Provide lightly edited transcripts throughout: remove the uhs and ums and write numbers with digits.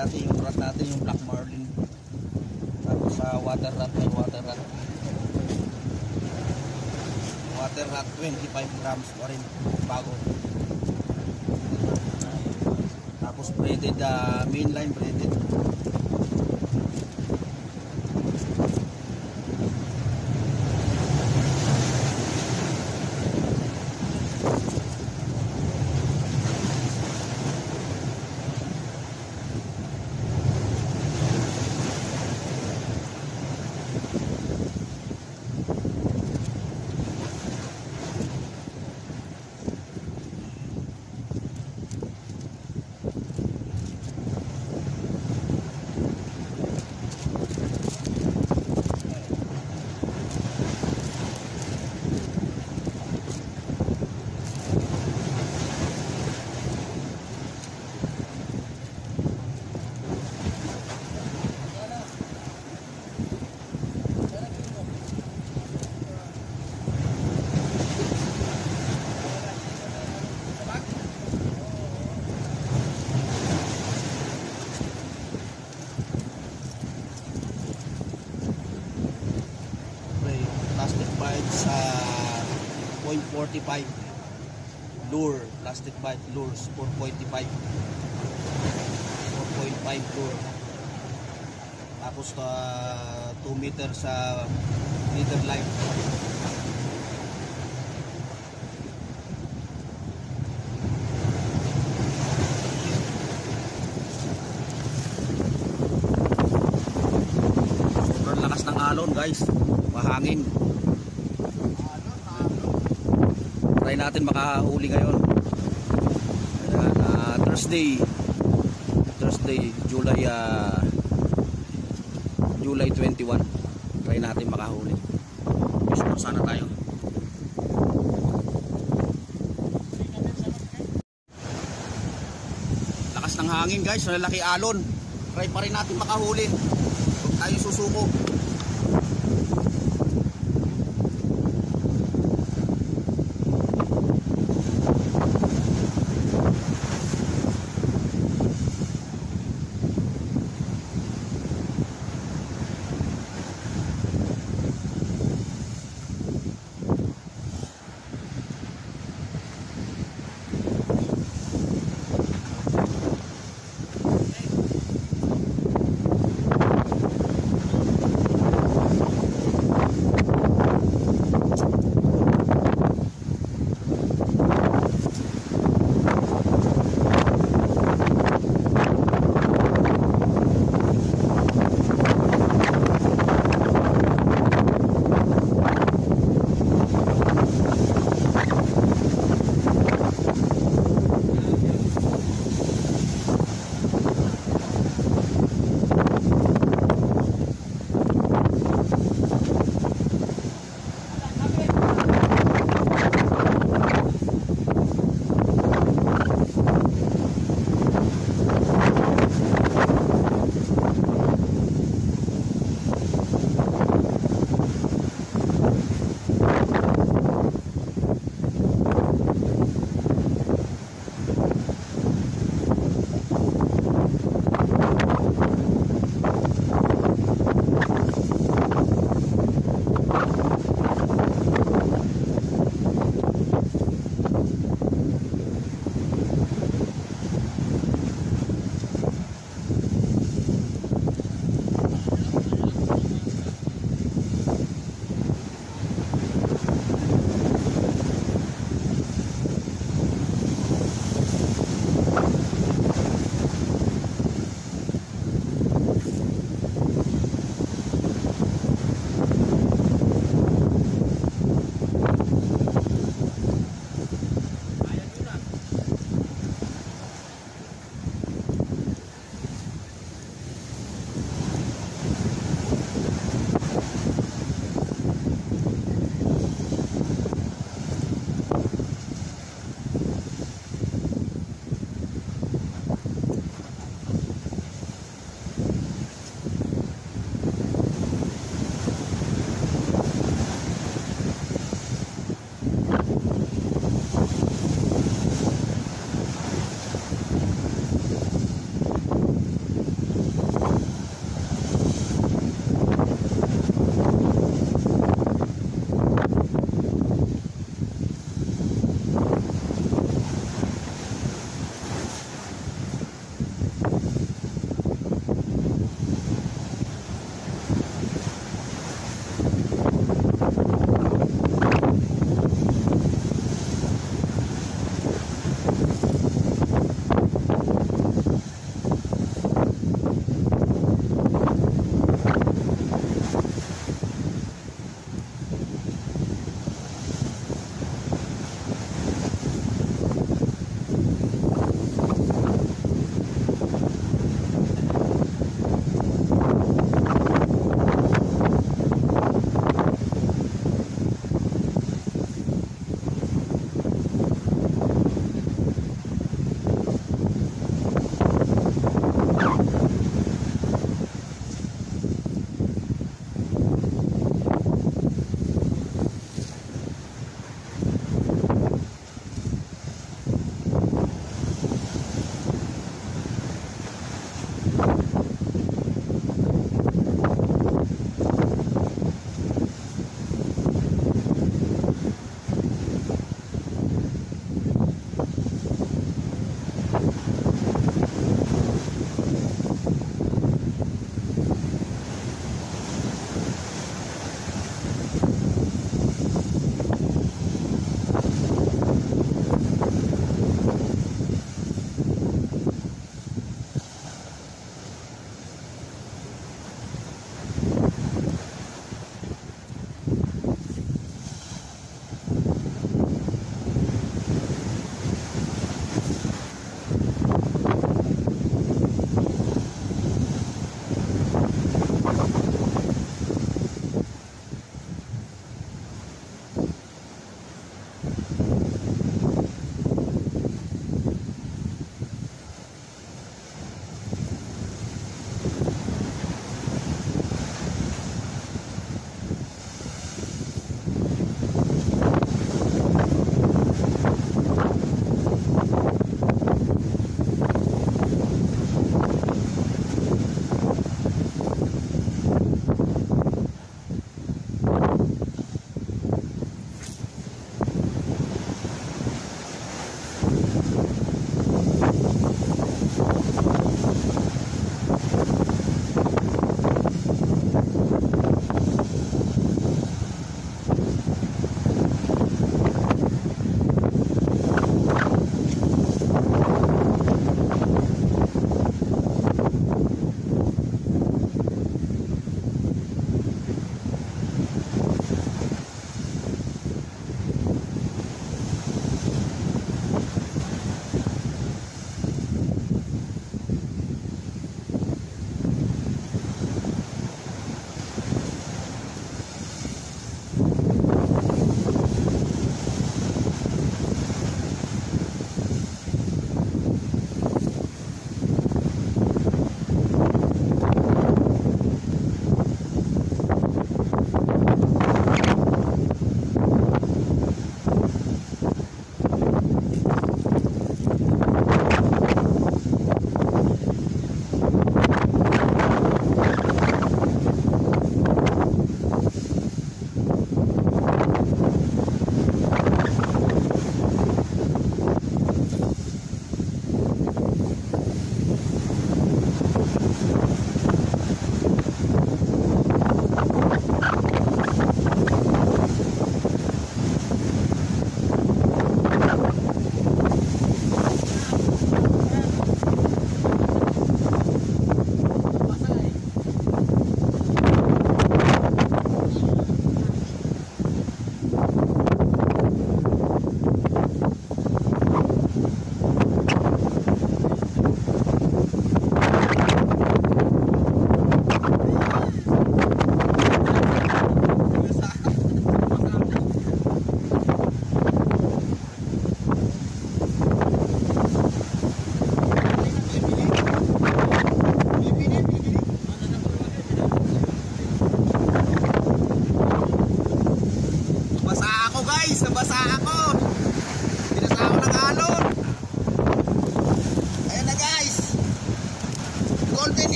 dati yung rat natin, yung black marlin. Tapos sa water rat, may water rat. Water rat 25 grams pa rin, bago. Tapos braided, mainline braided. Sa 0.45 lure, plastic bite lures 4.5 lure. Tapos 2 meter sa leader line. Sobrang lakas ng alon guys, mahangin. Try natin makahuli ngayon. Ayan, Thursday, July 21. Try natin makahuli. Sure sana tayo. Lakas ng hangin guys, malaki alon. Try pa rin natin makahuli. Huwag tayo susuko.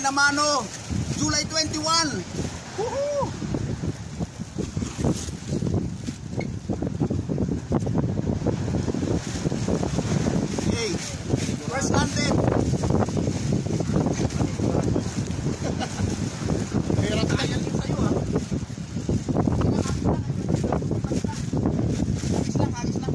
na mano. July 21. Woohoo! Okay. First hunted. Hirap na yan din sa'yo, ha? Agis lang, agis lang.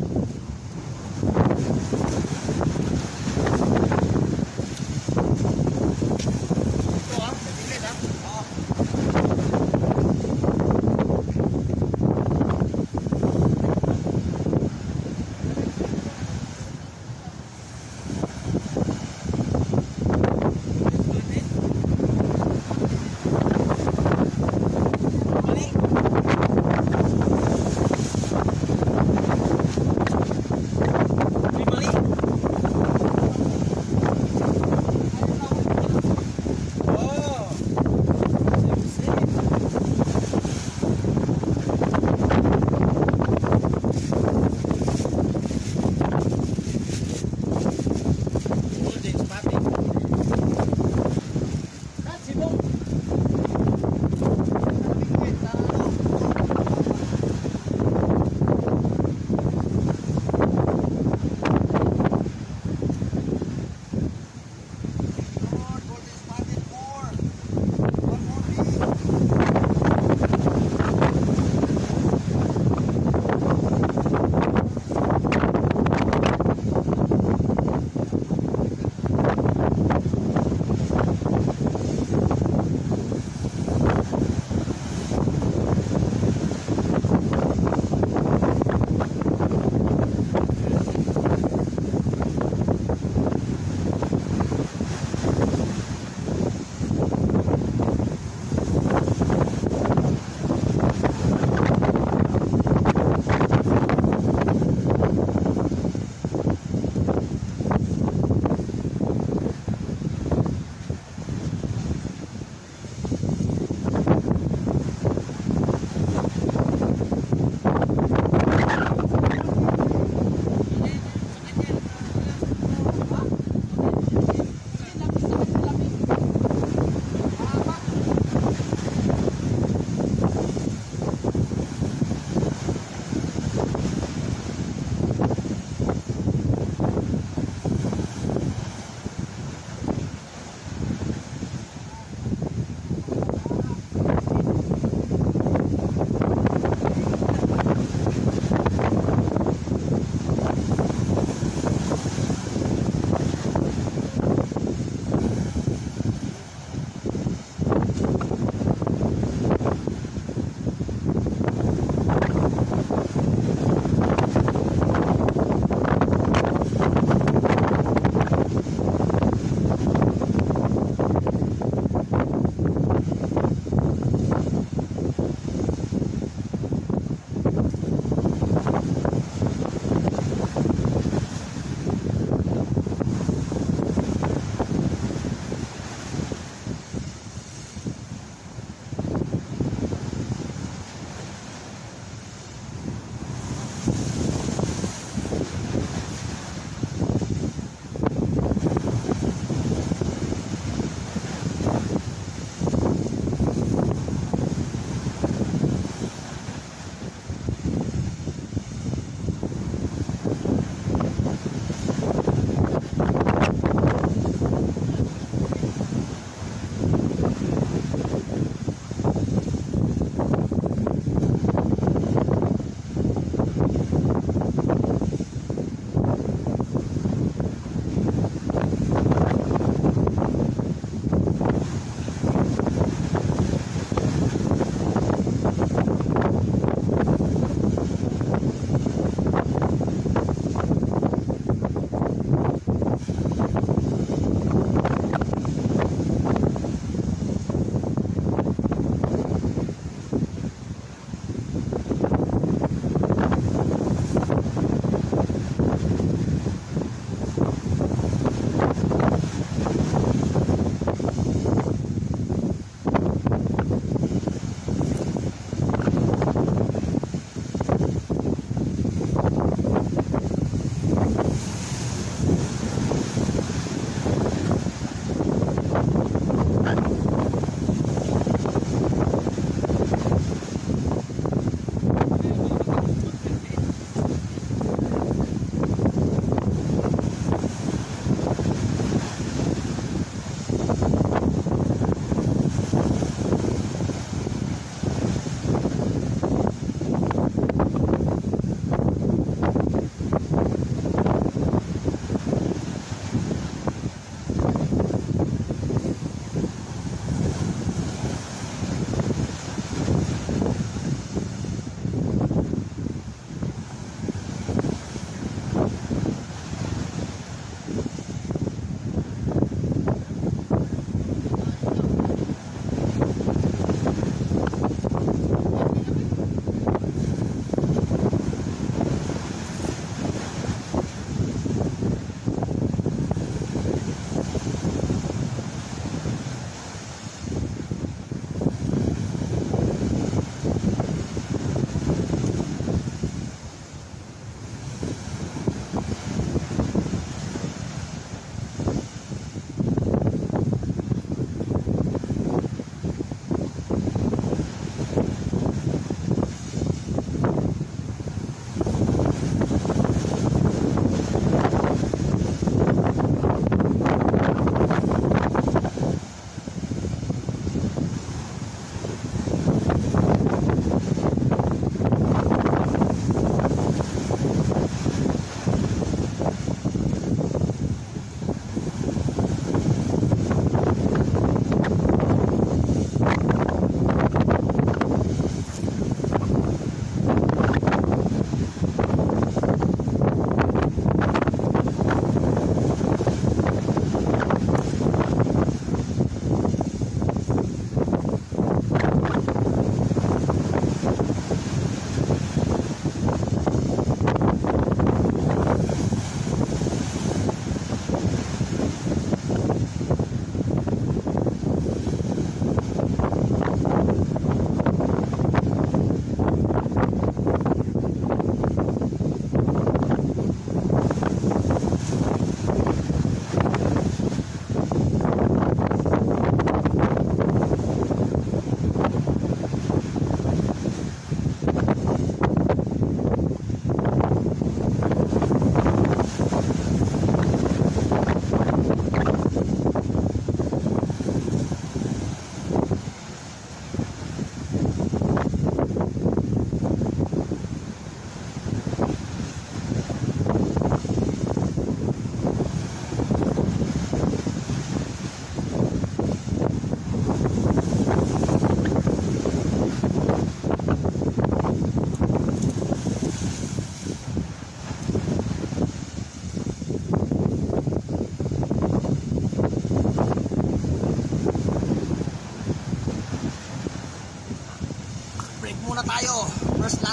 Ito, ha? Sa gilid, ha? Oo.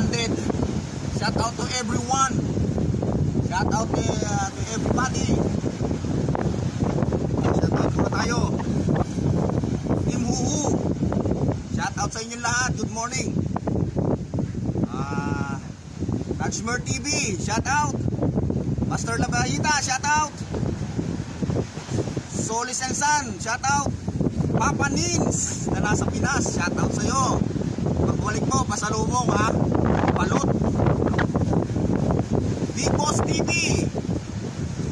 landed. Shout out to everyone. Shout out to everybody. Shout out po tayo. Team Huhu. Shout out sa inyo lahat. Good morning. Rajmer TV. Shout out. Master Labahita. Shout out. Solis and San. Shout out. Papa Nins na nasa Pinas. Shout out sa'yo. Pagbalik mo, pasalubong ha. Palot. Big Boss TV.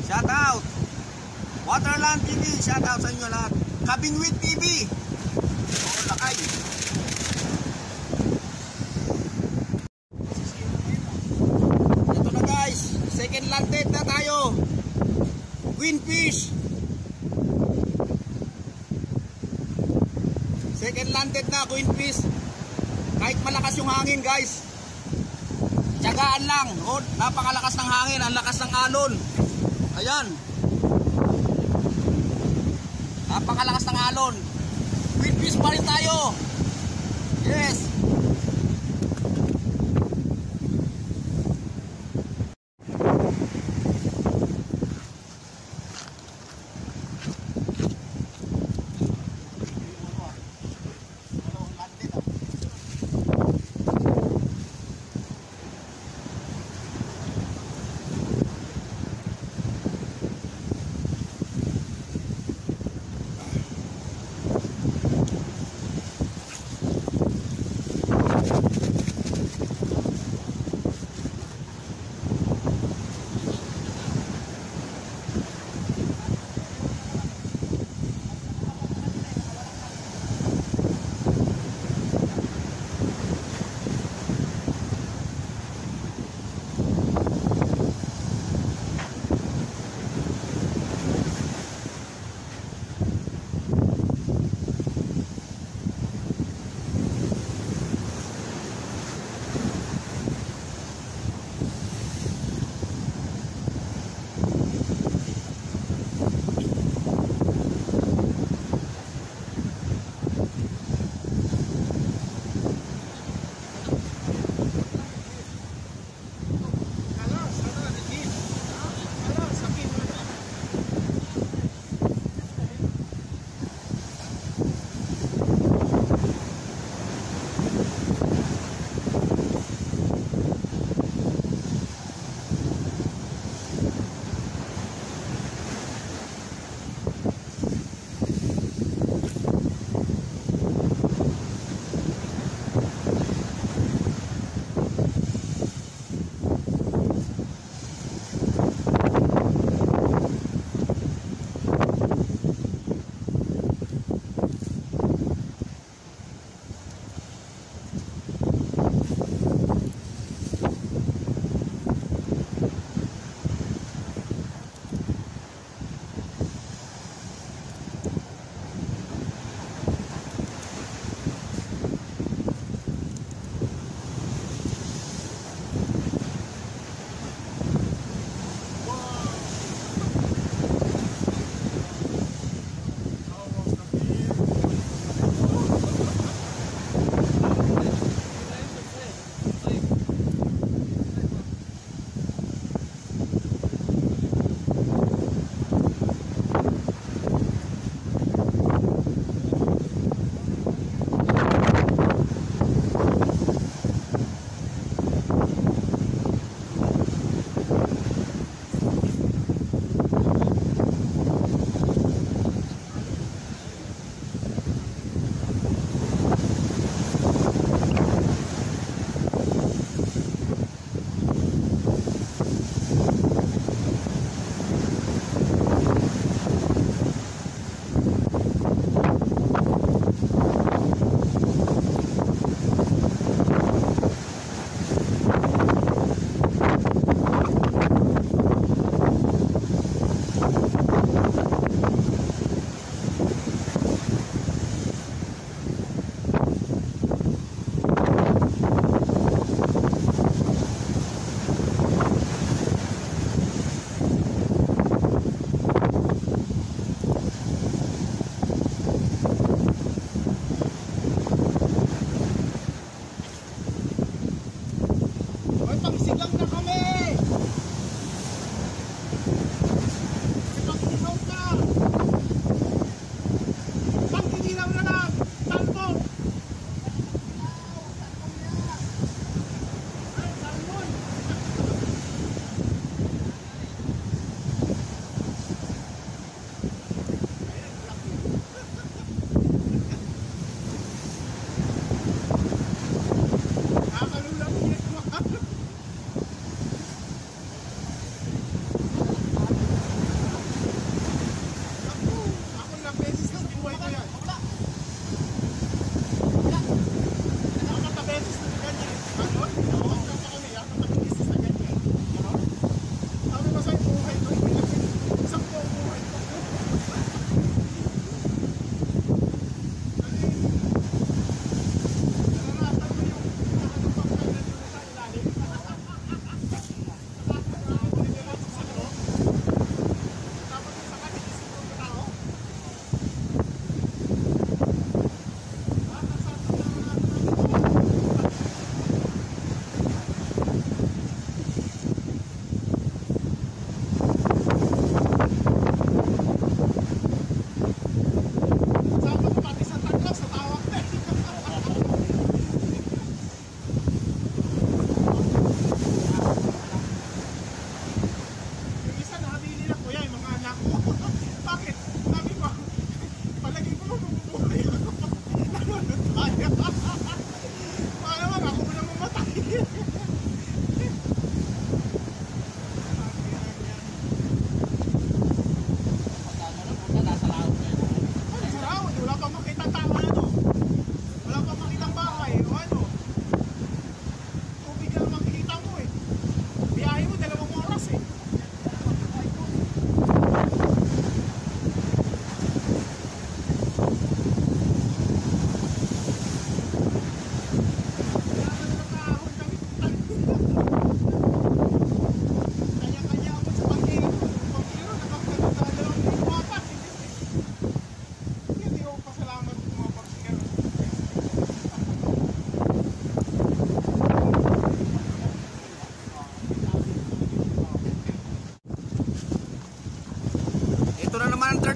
Shout out. Waterland TV. Shout out sa inyo lahat. Kabingwit TV. Oo, lakay. Ito na guys. Second landed na tayo. Winfish. Second landed na, Winfish. Kahit malakas yung hangin guys, tiyagaan lang. Oh, napakalakas ng hangin, ang lakas ng alon. Ayan, napakalakas ng alon. Winfish pa rin tayo. Yes.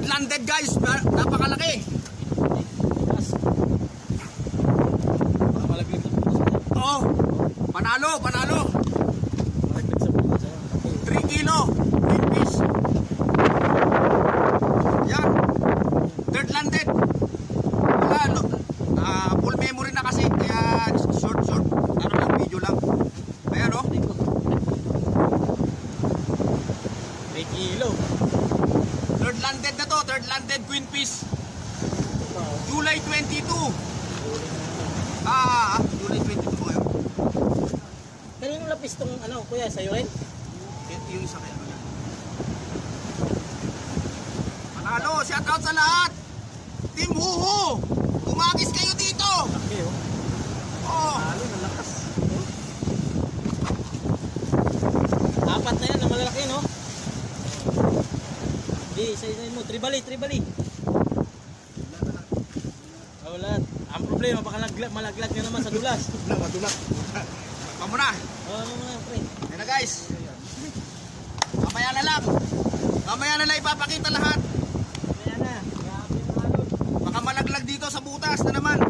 Third landed guys, napakalaki. Oh, panalo. 3 kilo, queen fish. Yan, third landed. Wala, no, full memory na kasi, kaya short, ano lang, video lang. Ayan o. 3 kilo. Third landed na to, third landed queen fish. July 22. July 22 po yun. Kanino lapis tong ano, kuya, sa'yo rin? Yung isa kaya. Panalo, shout out sa lahat. Team Huhu, umagis kayo dito. Okay, oh. Oh. Panalo, nalakas. Apat na yan, na malalaki, no? Hindi, isa-isain mo. Tribali. Wala. Ang problema, baka malaglag ka naman sa dulas. Matulak. Vamos na. Ano mo na, pre? Ayan na guys. Mamaya na lang ipapakita lahat. Mamaya na. Grabe yung malog. Baka malaglag dito sa butas na naman.